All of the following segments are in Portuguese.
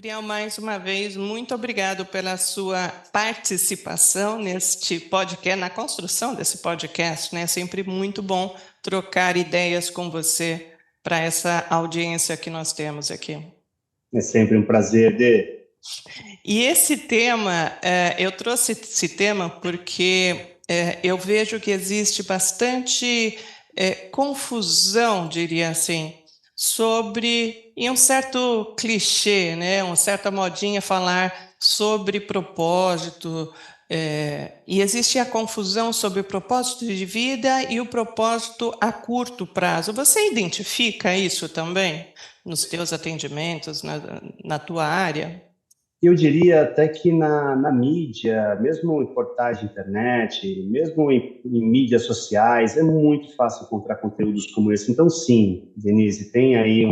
Gabriel, mais uma vez, muito obrigado pela sua participação neste podcast, na construção desse podcast, né? É sempre muito bom trocar ideias com você para essa audiência que nós temos aqui. É sempre um prazer, Dê. E esse tema, eu trouxe esse tema porque eu vejo que existe bastante confusão, diria assim, sobre, e um certo clichê, né, uma certa modinha falar sobre propósito, e existe a confusão sobre o propósito de vida e o propósito a curto prazo. Você identifica isso também nos teus atendimentos, na tua área? Eu diria até que na mídia, mesmo em portais de internet, mesmo em mídias sociais, é muito fácil encontrar conteúdos como esse. Então, sim, Denise, tem aí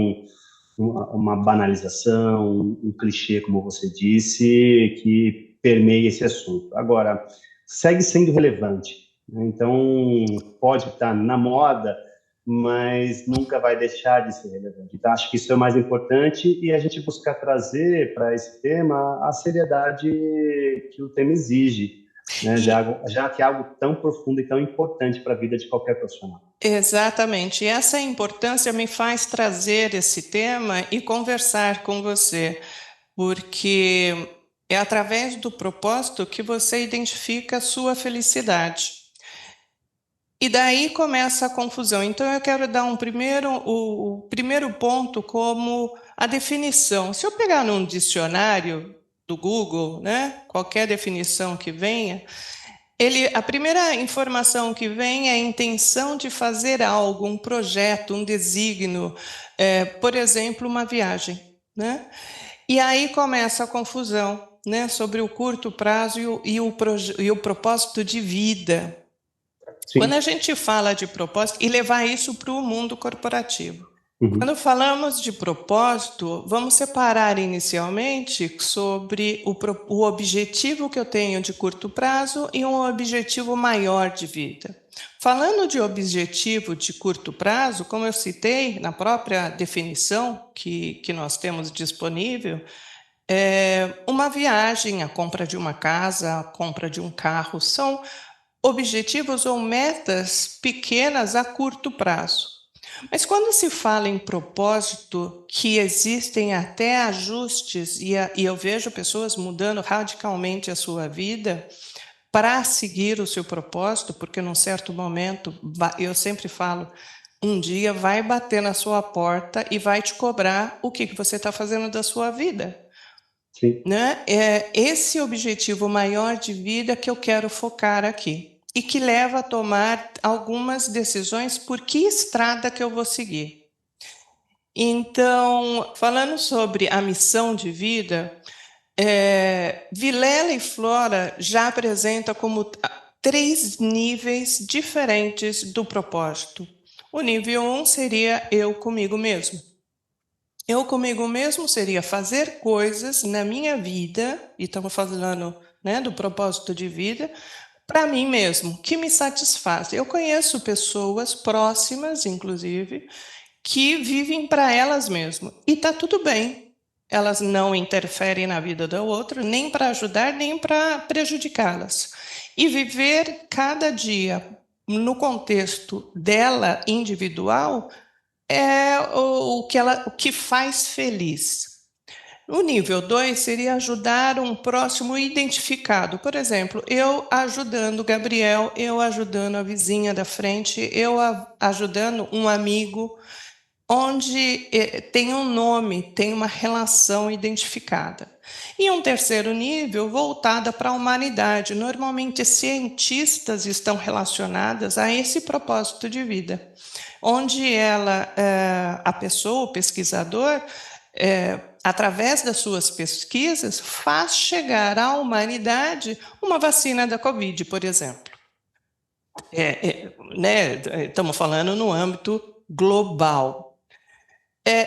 uma banalização, um clichê, como você disse, que permeia esse assunto. Agora, segue sendo relevante, né? Então, pode estar na moda, mas nunca vai deixar de ser relevante. Então, acho que isso é o mais importante e a gente buscar trazer para esse tema a seriedade que o tema exige, né? Já que é algo tão profundo e tão importante para a vida de qualquer profissional. Exatamente. E essa importância me faz trazer esse tema e conversar com você, porque é através do propósito que você identifica a sua felicidade. E daí começa a confusão. Então, eu quero dar o primeiro ponto como a definição. Se eu pegar num dicionário do Google, né, qualquer definição que venha, a primeira informação que vem é a intenção de fazer algo, um projeto, um desígnio, por exemplo, uma viagem, né? E aí começa a confusão, né, sobre o curto prazo e o propósito de vida. Quando a Sim. gente fala de propósito, e levar isso para o mundo corporativo. Uhum. Quando falamos de propósito, vamos separar inicialmente sobre o objetivo que eu tenho de curto prazo e um objetivo maior de vida. Falando de objetivo de curto prazo, como eu citei na própria definição que nós temos disponível, uma viagem, a compra de uma casa, a compra de um carro, são objetivos ou metas pequenas a curto prazo. Mas quando se fala em propósito, que existem até ajustes, e eu vejo pessoas mudando radicalmente a sua vida para seguir o seu propósito, porque num certo momento, eu sempre falo, um dia vai bater na sua porta e vai te cobrar o que você está fazendo da sua vida. Sim. Né? É esse objetivo maior de vida que eu quero focar aqui e que leva a tomar algumas decisões por que estrada que eu vou seguir. Então, falando sobre a missão de vida, Vilela e Flora já apresenta como três níveis diferentes do propósito. O nível 1 seria eu comigo mesmo. Eu comigo mesmo seria fazer coisas na minha vida, e estamos falando, né, do propósito de vida, para mim mesmo, que me satisfaz. Eu conheço pessoas próximas, inclusive, que vivem para elas mesmas, e está tudo bem. Elas não interferem na vida da outra, nem para ajudar, nem para prejudicá-las. E viver cada dia no contexto dela individual é o que faz feliz. O nível 2 seria ajudar um próximo identificado. Por exemplo, eu ajudando o Gabriel, eu ajudando a vizinha da frente, ajudando um amigo, onde tem um nome, tem uma relação identificada. E um terceiro nível voltada para a humanidade. Normalmente, cientistas estão relacionadas a esse propósito de vida, onde a pessoa, o pesquisador, através das suas pesquisas, faz chegar à humanidade uma vacina da Covid, por exemplo. Né, estamos falando no âmbito global.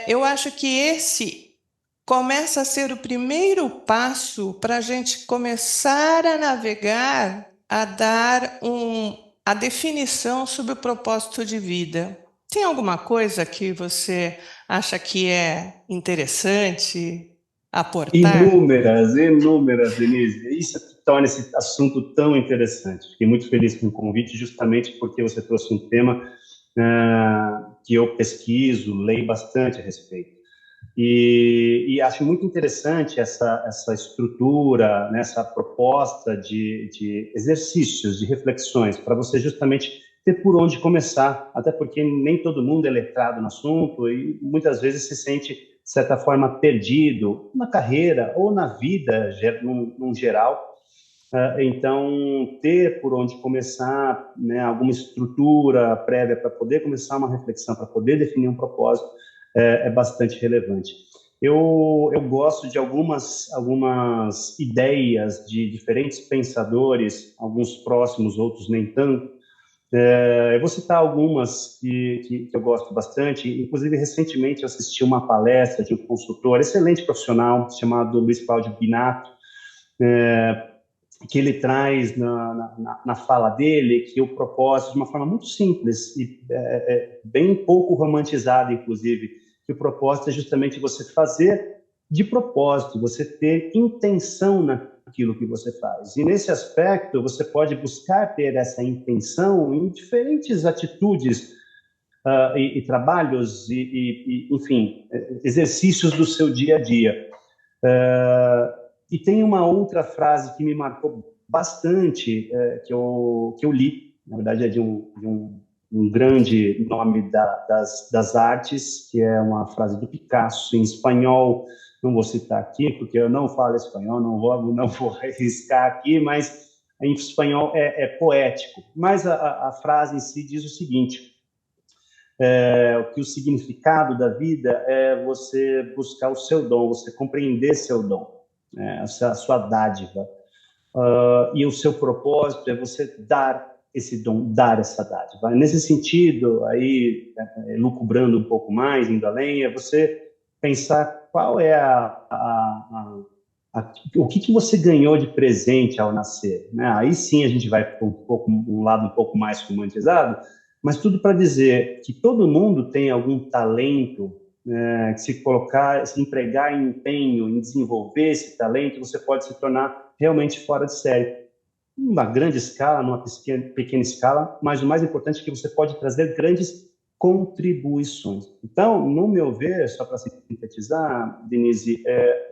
Eu acho que esse começa a ser o primeiro passo para a gente começar a navegar, a dar a definição sobre o propósito de vida. Tem alguma coisa que você acha que é interessante? aportar? Inúmeras, inúmeras, Denise. Isso que torna esse assunto tão interessante. Fiquei muito feliz com o convite, justamente porque você trouxe um tema que eu pesquiso, leio bastante a respeito. E acho muito interessante essa estrutura, né, essa proposta de exercícios, de reflexões, para você justamente ter por onde começar, até porque nem todo mundo é letrado no assunto e muitas vezes se sente, de certa forma, perdido na carreira ou na vida, num geral. Então, ter por onde começar, né, alguma estrutura prévia para poder começar uma reflexão, para poder definir um propósito, é bastante relevante. Eu gosto de algumas ideias de diferentes pensadores, alguns próximos, outros nem tanto. Eu vou citar algumas que eu gosto bastante. Inclusive, recentemente, eu assisti uma palestra de um consultor, excelente profissional, chamado Luiz Cláudio Binato, que ele traz na fala dele que o propósito, de uma forma muito simples e bem pouco romantizada, inclusive, que o propósito é justamente você fazer de propósito, você ter intenção naquilo que você faz. E nesse aspecto, você pode buscar ter essa intenção em diferentes atitudes e trabalhos enfim, exercícios do seu dia a dia. E tem uma outra frase que me marcou bastante, que eu li, na verdade é de um grande nome das artes, que é uma frase do Picasso, em espanhol, não vou citar aqui, porque eu não falo espanhol, não vou arriscar aqui, mas em espanhol é poético. Mas a frase em si diz o seguinte, que o significado da vida é você buscar o seu dom, você compreender seu dom, né, a sua dádiva. E o seu propósito é você dar esse dom, dar essa dádiva. Nesse sentido, aí, lucubrando um pouco mais, indo além, é você pensar qual é o que você ganhou de presente ao nascer, né? Aí sim a gente vai para um lado um pouco mais romantizado, mas tudo para dizer que todo mundo tem algum talento, né, que se colocar, se empregar em empenho, em desenvolver esse talento, você pode se tornar realmente fora de série. Numa grande escala, numa pequena escala, mas o mais importante é que você pode trazer grandes contribuições. Então, no meu ver, só para sintetizar, Denise,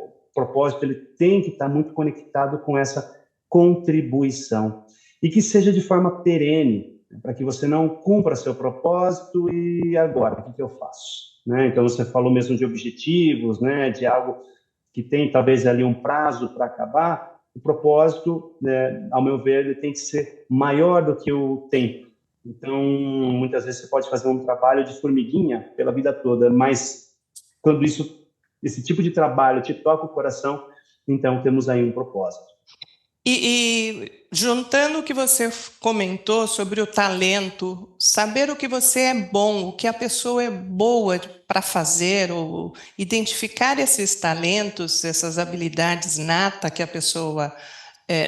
o propósito ele tem que estar muito conectado com essa contribuição e que seja de forma perene, né, para que você não cumpra seu propósito e agora, o que eu faço? Né? Então, você falou mesmo de objetivos, né, de algo que tem talvez ali um prazo para acabar. O propósito, né, ao meu ver, ele tem que ser maior do que o tempo. Então, muitas vezes você pode fazer um trabalho de formiguinha pela vida toda, mas quando esse tipo de trabalho te toca o coração, então temos aí um propósito. E juntando o que você comentou sobre o talento, saber o que você é bom, o que a pessoa é boa para fazer, ou identificar esses talentos, essas habilidades natas que a pessoa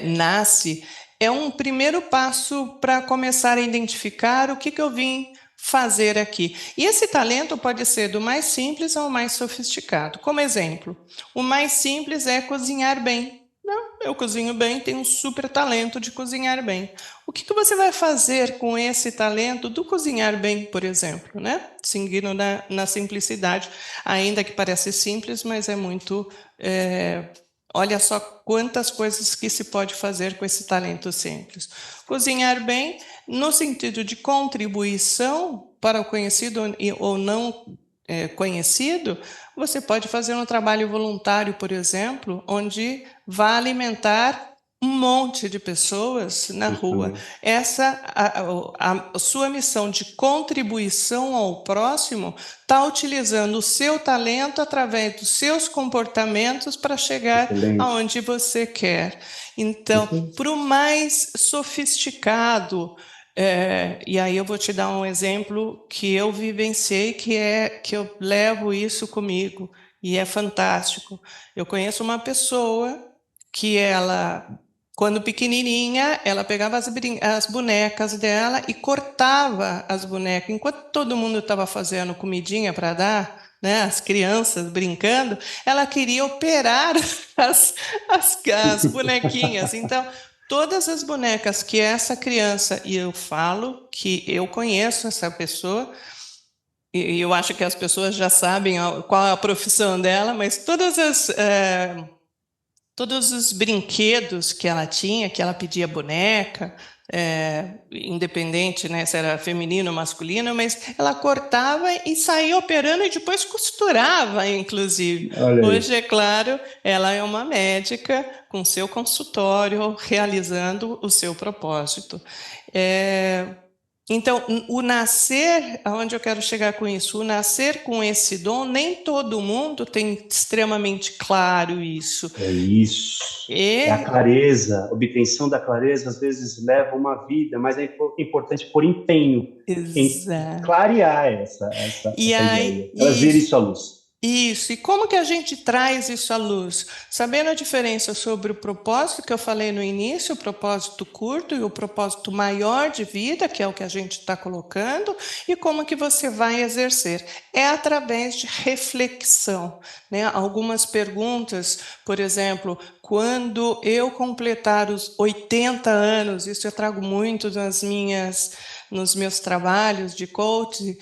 nasce, é um primeiro passo para começar a identificar o que eu vim fazer aqui. E esse talento pode ser do mais simples ao mais sofisticado. Como exemplo, o mais simples é cozinhar bem. Não, eu cozinho bem, tenho um super talento de cozinhar bem. O que você vai fazer com esse talento do cozinhar bem, por exemplo, né? Seguindo na simplicidade, ainda que parece simples, mas é muito. Olha só quantas coisas que se pode fazer com esse talento simples. Cozinhar bem, no sentido de contribuição para o conhecido ou não conhecido, você pode fazer um trabalho voluntário, por exemplo, onde vá alimentar um monte de pessoas na rua. Justamente. Essa, a sua missão de contribuição ao próximo está utilizando o seu talento através dos seus comportamentos para chegar Excelente. aonde você quer. Então, Isso aí. para o mais sofisticado, e aí eu vou te dar um exemplo que eu vivenciei, que eu levo isso comigo, e é fantástico. Eu conheço uma pessoa que ela, quando pequenininha, ela pegava as bonecas dela e cortava as bonecas. Enquanto todo mundo estava fazendo comidinha para dar, né, as crianças brincando, ela queria operar as bonequinhas. Então, todas as bonecas que essa criança, e eu falo que eu conheço essa pessoa, e eu acho que as pessoas já sabem qual é a profissão dela, mas todos os brinquedos que ela tinha, que ela pedia boneca, independente, né, se era feminino ou masculino, mas ela cortava e saía operando e depois costurava, inclusive. Olha Hoje, aí. é claro, ela é uma médica com seu consultório, realizando o seu propósito. É, então, o nascer, aonde eu quero chegar com isso? O nascer com esse dom, nem todo mundo tem extremamente claro isso. É isso. É a E, clareza, obtenção da clareza às vezes leva uma vida, mas é importante pôr empenho em exato. clarear E essa aí, ideia. Trazer isso à luz. isso. E como que a gente traz isso à luz? Sabendo a diferença sobre o propósito que eu falei no início, o propósito curto e o propósito maior de vida, que é o que a gente está colocando, e como que você vai exercer. É através de reflexão, né? Algumas perguntas, por exemplo, quando eu completar os 80 anos, isso eu trago muito nos meus trabalhos de coaching.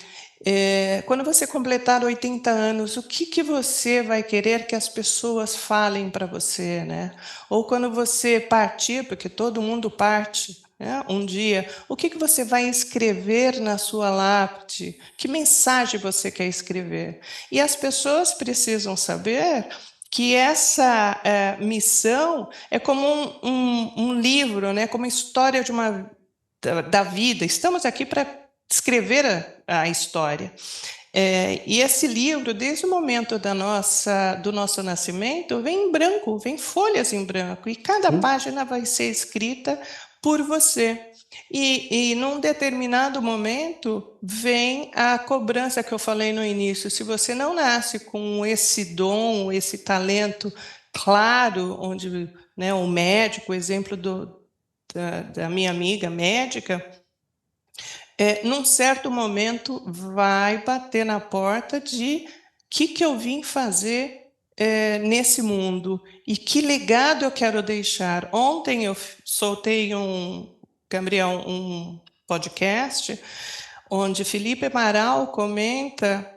Quando você completar 80 anos, o que que você vai querer que as pessoas falem para você, né? Ou quando você partir, porque todo mundo parte, né? Um dia, o que que você vai escrever na sua lápide? Que mensagem você quer escrever? E as pessoas precisam saber que essa missão é como um livro, né? Como a história da vida. Estamos aqui para escrever a história. E esse livro, desde o momento do nosso nascimento, vem em branco, vem folhas em branco, e cada Sim, página vai ser escrita por você. E num determinado momento vem a cobrança que eu falei no início. Se você não nasce com esse dom, esse talento claro, onde, né, o médico, o exemplo da minha amiga médica, num certo momento vai bater na porta de o que eu vim fazer nesse mundo e que legado eu quero deixar. Ontem eu soltei Gabriel, um podcast onde Felipe Amaral comenta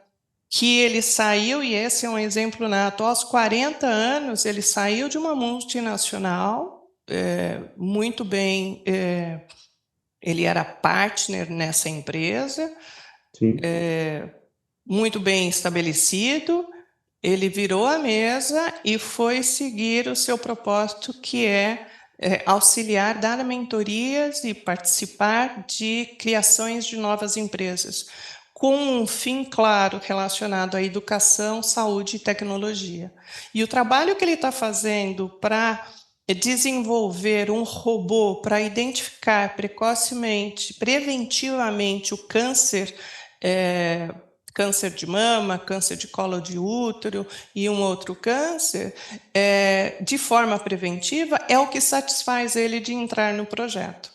que ele saiu, e esse é um exemplo nato, aos 40 anos ele saiu de uma multinacional, muito bem, ele era partner nessa empresa, sim. muito bem estabelecido, ele virou a mesa e foi seguir o seu propósito, que é auxiliar, dar mentorias e participar de criações de novas empresas, com um fim claro relacionado à educação, saúde e tecnologia. E o trabalho que ele está fazendo para desenvolver um robô para identificar precocemente, preventivamente o câncer, câncer de mama, câncer de colo de útero e um outro câncer, de forma preventiva, é o que satisfaz ele de entrar no projeto.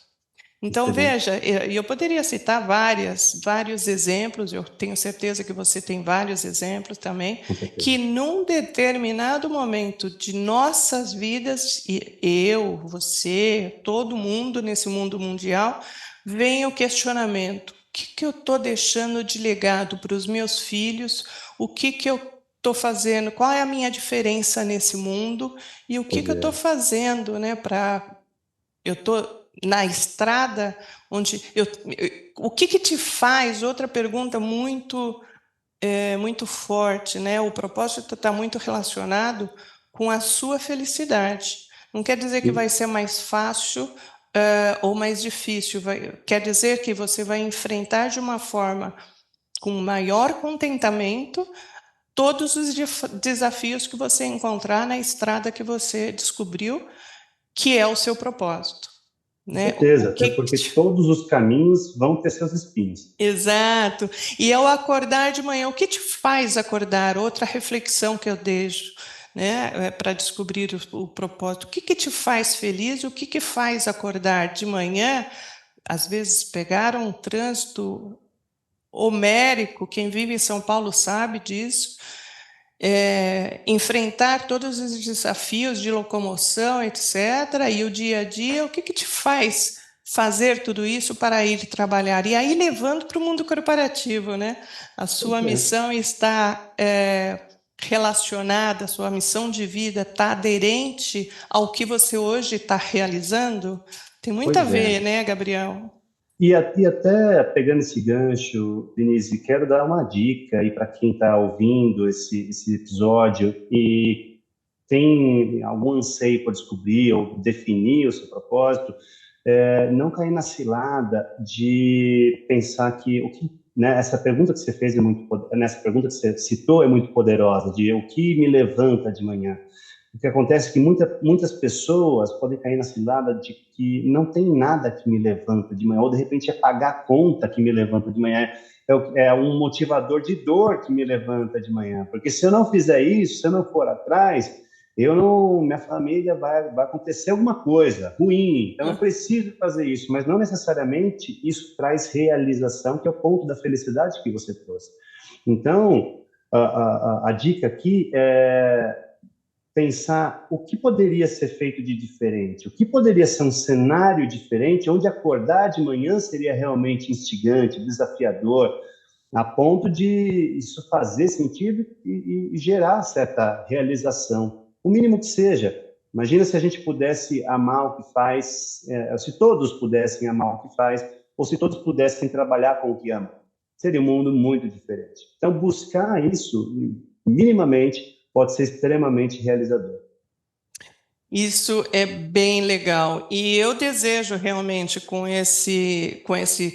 Então, Excelente. veja, eu poderia citar vários exemplos, eu tenho certeza que você tem vários exemplos também, Com certeza. que num determinado momento de nossas vidas, e eu, você, todo mundo nesse mundo mundial, vem o questionamento: o que eu estou deixando de legado para os meus filhos? O que eu estou fazendo? Qual é a minha diferença nesse mundo? E o que eu Pois estou é. fazendo, né, para eu estou na estrada onde o que te faz? Outra pergunta muito forte, né? O propósito está muito relacionado com a sua felicidade. Não quer dizer que vai Sim, ser mais fácil ou mais difícil. Quer dizer que você vai enfrentar de uma forma com maior contentamento todos os desafios que você encontrar na estrada que você descobriu que é o seu propósito, com né? O certeza. Até que porque todos os caminhos vão ter seus espinhos. Exato. E ao acordar de manhã, o que te faz acordar? Outra reflexão que eu deixo, né, para descobrir o propósito. O que te faz feliz? O que faz acordar de manhã? Às vezes pegar um trânsito homérico, quem vive em São Paulo sabe disso, enfrentar todos os desafios de locomoção, etc., e o dia a dia, o que que te faz fazer tudo isso para ir trabalhar? E aí levando para o mundo corporativo, né? A sua Pois é. missão está relacionada, a sua missão de vida está aderente ao que você hoje está realizando? Tem muito a Pois ver, é. né, Gabriel? E até pegando esse gancho, Denise, quero dar uma dica aí para quem está ouvindo esse episódio e tem algum anseio por descobrir ou definir o seu propósito, não cair na cilada de pensar que o que, né, essa pergunta que você fez é nessa pergunta que você citou é muito poderosa, de o que me levanta de manhã. O que acontece é que muitas pessoas podem cair na cilada de que não tem nada que me levanta de manhã, ou de repente é pagar a conta que me levanta de manhã, é um motivador de dor que me levanta de manhã, porque se eu não fizer isso, se eu não for atrás, minha família vai acontecer alguma coisa ruim, então eu preciso fazer isso, mas não necessariamente isso traz realização, que é o ponto da felicidade que você trouxe. Então, a dica aqui é pensar o que poderia ser feito de diferente, o que poderia ser um cenário diferente, onde acordar de manhã seria realmente instigante, desafiador, a ponto de isso fazer sentido e gerar certa realização, o mínimo que seja. Imagina se a gente pudesse amar o que faz, se todos pudessem amar o que faz, ou se todos pudessem trabalhar com o que amam. Seria um mundo muito diferente. Então, buscar isso minimamente pode ser extremamente realizador. Isso é bem legal. E eu desejo realmente com esse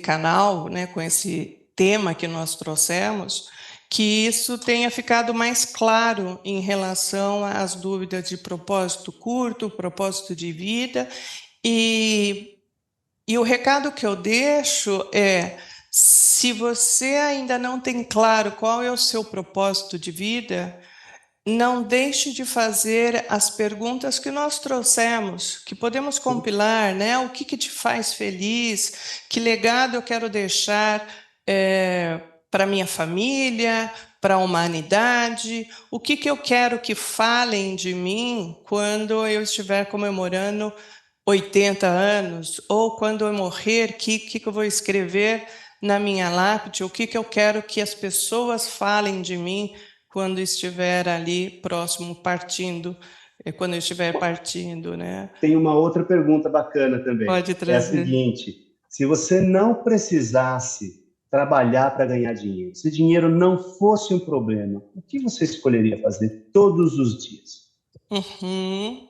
canal, né, com esse tema que nós trouxemos, que isso tenha ficado mais claro em relação às dúvidas de propósito curto, propósito de vida. E, e o recado que eu deixo é: se você ainda não tem claro qual é o seu propósito de vida, não deixe de fazer as perguntas que nós trouxemos, que podemos Sim, compilar, né? O que que te faz feliz? Que legado eu quero deixar para minha família, para a humanidade? O que que eu quero que falem de mim quando eu estiver comemorando 80 anos? Ou quando eu morrer, que eu vou escrever na minha lápide? O que que eu quero que as pessoas falem de mim quando estiver ali próximo, partindo, quando eu estiver partindo, né? tem uma outra pergunta bacana também. Pode É a trazer. seguinte: se você não precisasse trabalhar para ganhar dinheiro, se dinheiro não fosse um problema, o que você escolheria fazer todos os dias? Uhum,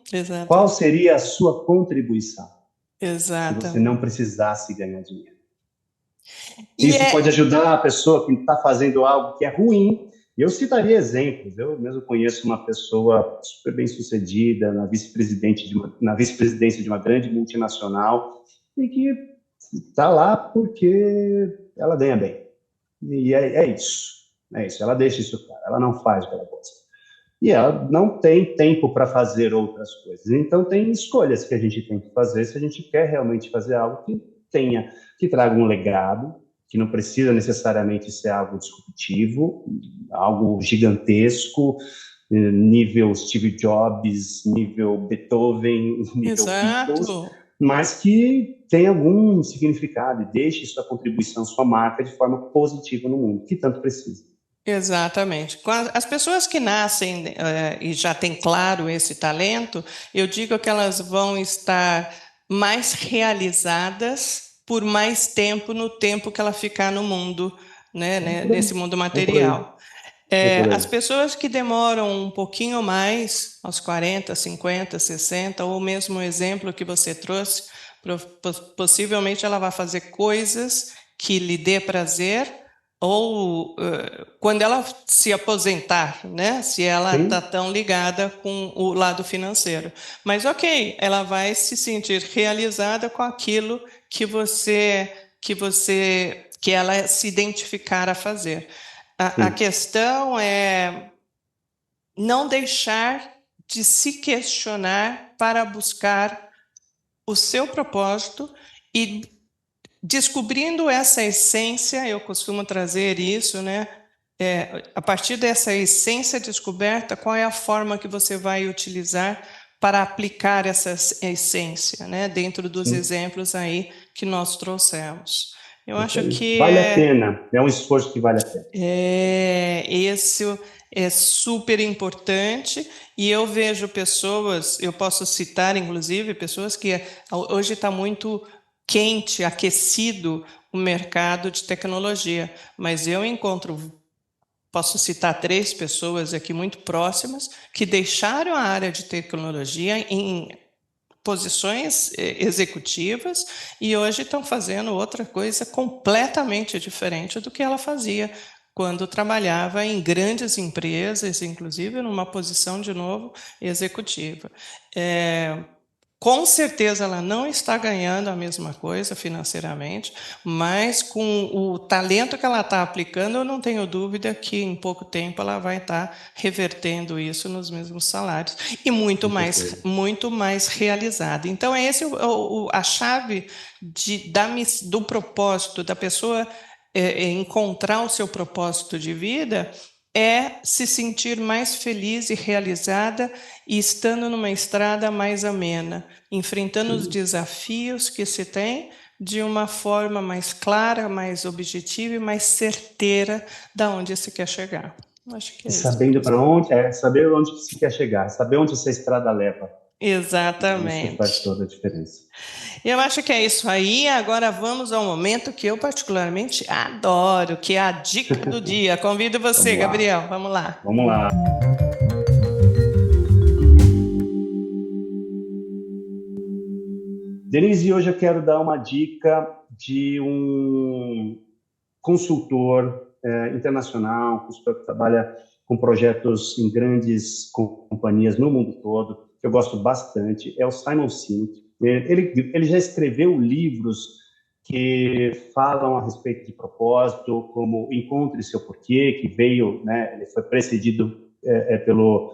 Qual exata, seria a sua contribuição se você não exatamente. precisasse ganhar dinheiro? E Isso pode é, ajudar a pessoa que está fazendo algo que é ruim. Eu citaria exemplos. Eu mesmo conheço uma pessoa super bem sucedida na vice-presidência de uma grande multinacional e que está lá porque ela ganha bem. E é isso. É isso. Ela deixa isso claro. Ela não faz o que ela gosta. E ela não tem tempo para fazer outras coisas. Então, tem escolhas que a gente tem que fazer se a gente quer realmente fazer algo que traga um legado, que não precisa necessariamente ser algo disruptivo, algo gigantesco, nível Steve Jobs, nível Beethoven, nível Beatles, exato, mas que tem algum significado e deixe sua contribuição, sua marca de forma positiva no mundo, que tanto precisa. exatamente. As pessoas que nascem e já têm claro esse talento, eu digo que elas vão estar mais realizadas por mais tempo no tempo que ela ficar no mundo, É por aí. nesse mundo É por aí. material. É por As aí. pessoas que demoram um pouquinho mais, aos 40, 50, 60, ou mesmo o exemplo que você trouxe, possivelmente ela vai fazer coisas que lhe dê prazer, ou quando ela se aposentar, né? Se ela está Sim, tão ligada com o lado financeiro. Mas ok, ela vai se sentir realizada com aquilo que ela se identificar a fazer. A sim. questão é não deixar de se questionar para buscar o seu propósito e descobrindo essa essência, eu costumo trazer isso, né? A partir dessa essência descoberta, qual é a forma que você vai utilizar para aplicar essa essência, né? Dentro dos exemplos aí que nós trouxemos. Eu acho que vale a pena, é um esforço que vale a pena. Isso é super importante, e eu vejo pessoas, eu posso citar inclusive pessoas que hoje está muito quente, aquecido o mercado de tecnologia, mas eu posso citar 3 pessoas aqui muito próximas que deixaram a área de tecnologia em posições executivas e hoje estão fazendo outra coisa completamente diferente do que ela fazia quando trabalhava em grandes empresas, inclusive numa posição, de novo, executiva. Com certeza ela não está ganhando a mesma coisa financeiramente, mas com o talento que ela está aplicando, eu não tenho dúvida que em pouco tempo ela vai estar revertendo isso nos mesmos salários e muito mais realizada. Então, esse a chave do propósito da pessoa encontrar o seu propósito de vida, é se sentir mais feliz e realizada e estando numa estrada mais amena, enfrentando os desafios que se tem de uma forma mais clara, mais objetiva e mais certeira da onde se quer chegar. Acho que é isso. Sabendo para onde, saber onde se quer chegar, saber onde essa estrada leva. Exatamente. Isso faz toda a diferença. Eu acho que é isso aí. Agora vamos ao momento que eu particularmente adoro, que é a dica do dia. Convido você, Gabriel. Vamos lá. Vamos lá. Denise, hoje eu quero dar uma dica de um consultor internacional, consultor que trabalha com projetos em grandes companhias no mundo todo, que eu gosto bastante, é o Simon Sinek. Ele já escreveu livros que falam a respeito de propósito, como Encontre Seu Porquê, que veio, né, ele foi precedido pelo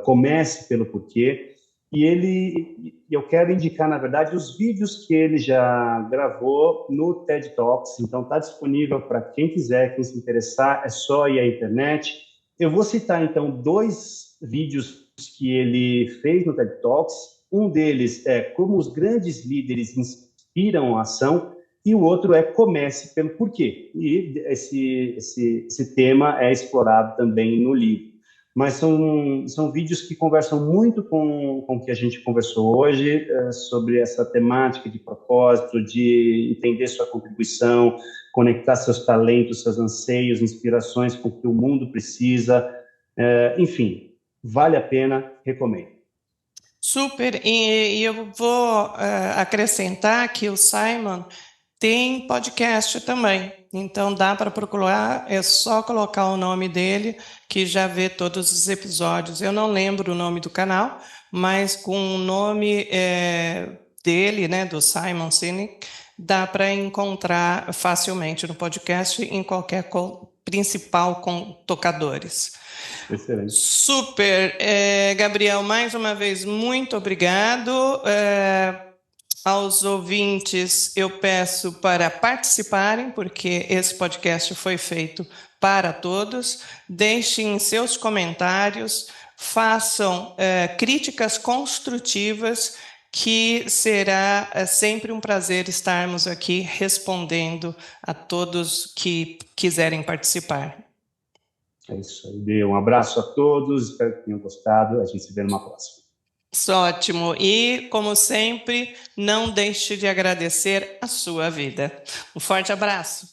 Comece pelo Porquê. E eu quero indicar, na verdade, os vídeos que ele já gravou no TED Talks. Então, está disponível para quem quiser, quem se interessar, é só ir à internet. Eu vou citar, então, 2 vídeos que ele fez no TED Talks. Um deles é Como os Grandes Líderes Inspiram a Ação, e o outro é Comece pelo Porquê. E esse tema é explorado também no livro. Mas são vídeos que conversam muito com o que a gente conversou hoje, sobre essa temática de propósito, de entender sua contribuição, conectar seus talentos, seus anseios, inspirações com o que o mundo precisa. Enfim, vale a pena, recomendo. Super, e eu vou acrescentar que o Simon tem podcast também, então dá para procurar, é só colocar o nome dele, que já vê todos os episódios. Eu não lembro o nome do canal, mas com o nome dele, né, do Simon Sinek, dá para encontrar facilmente no podcast em qualquer principal com tocadores. Excelente. Super, Gabriel, mais uma vez, muito obrigado. Aos ouvintes, eu peço para participarem, porque esse podcast foi feito para todos. Deixem seus comentários, façam críticas construtivas, que será sempre um prazer estarmos aqui respondendo a todos que quiserem participar. É isso aí. Um abraço a todos, espero que tenham gostado. A gente se vê numa próxima. Ótimo. E, como sempre, não deixe de agradecer a sua vida. Um forte abraço.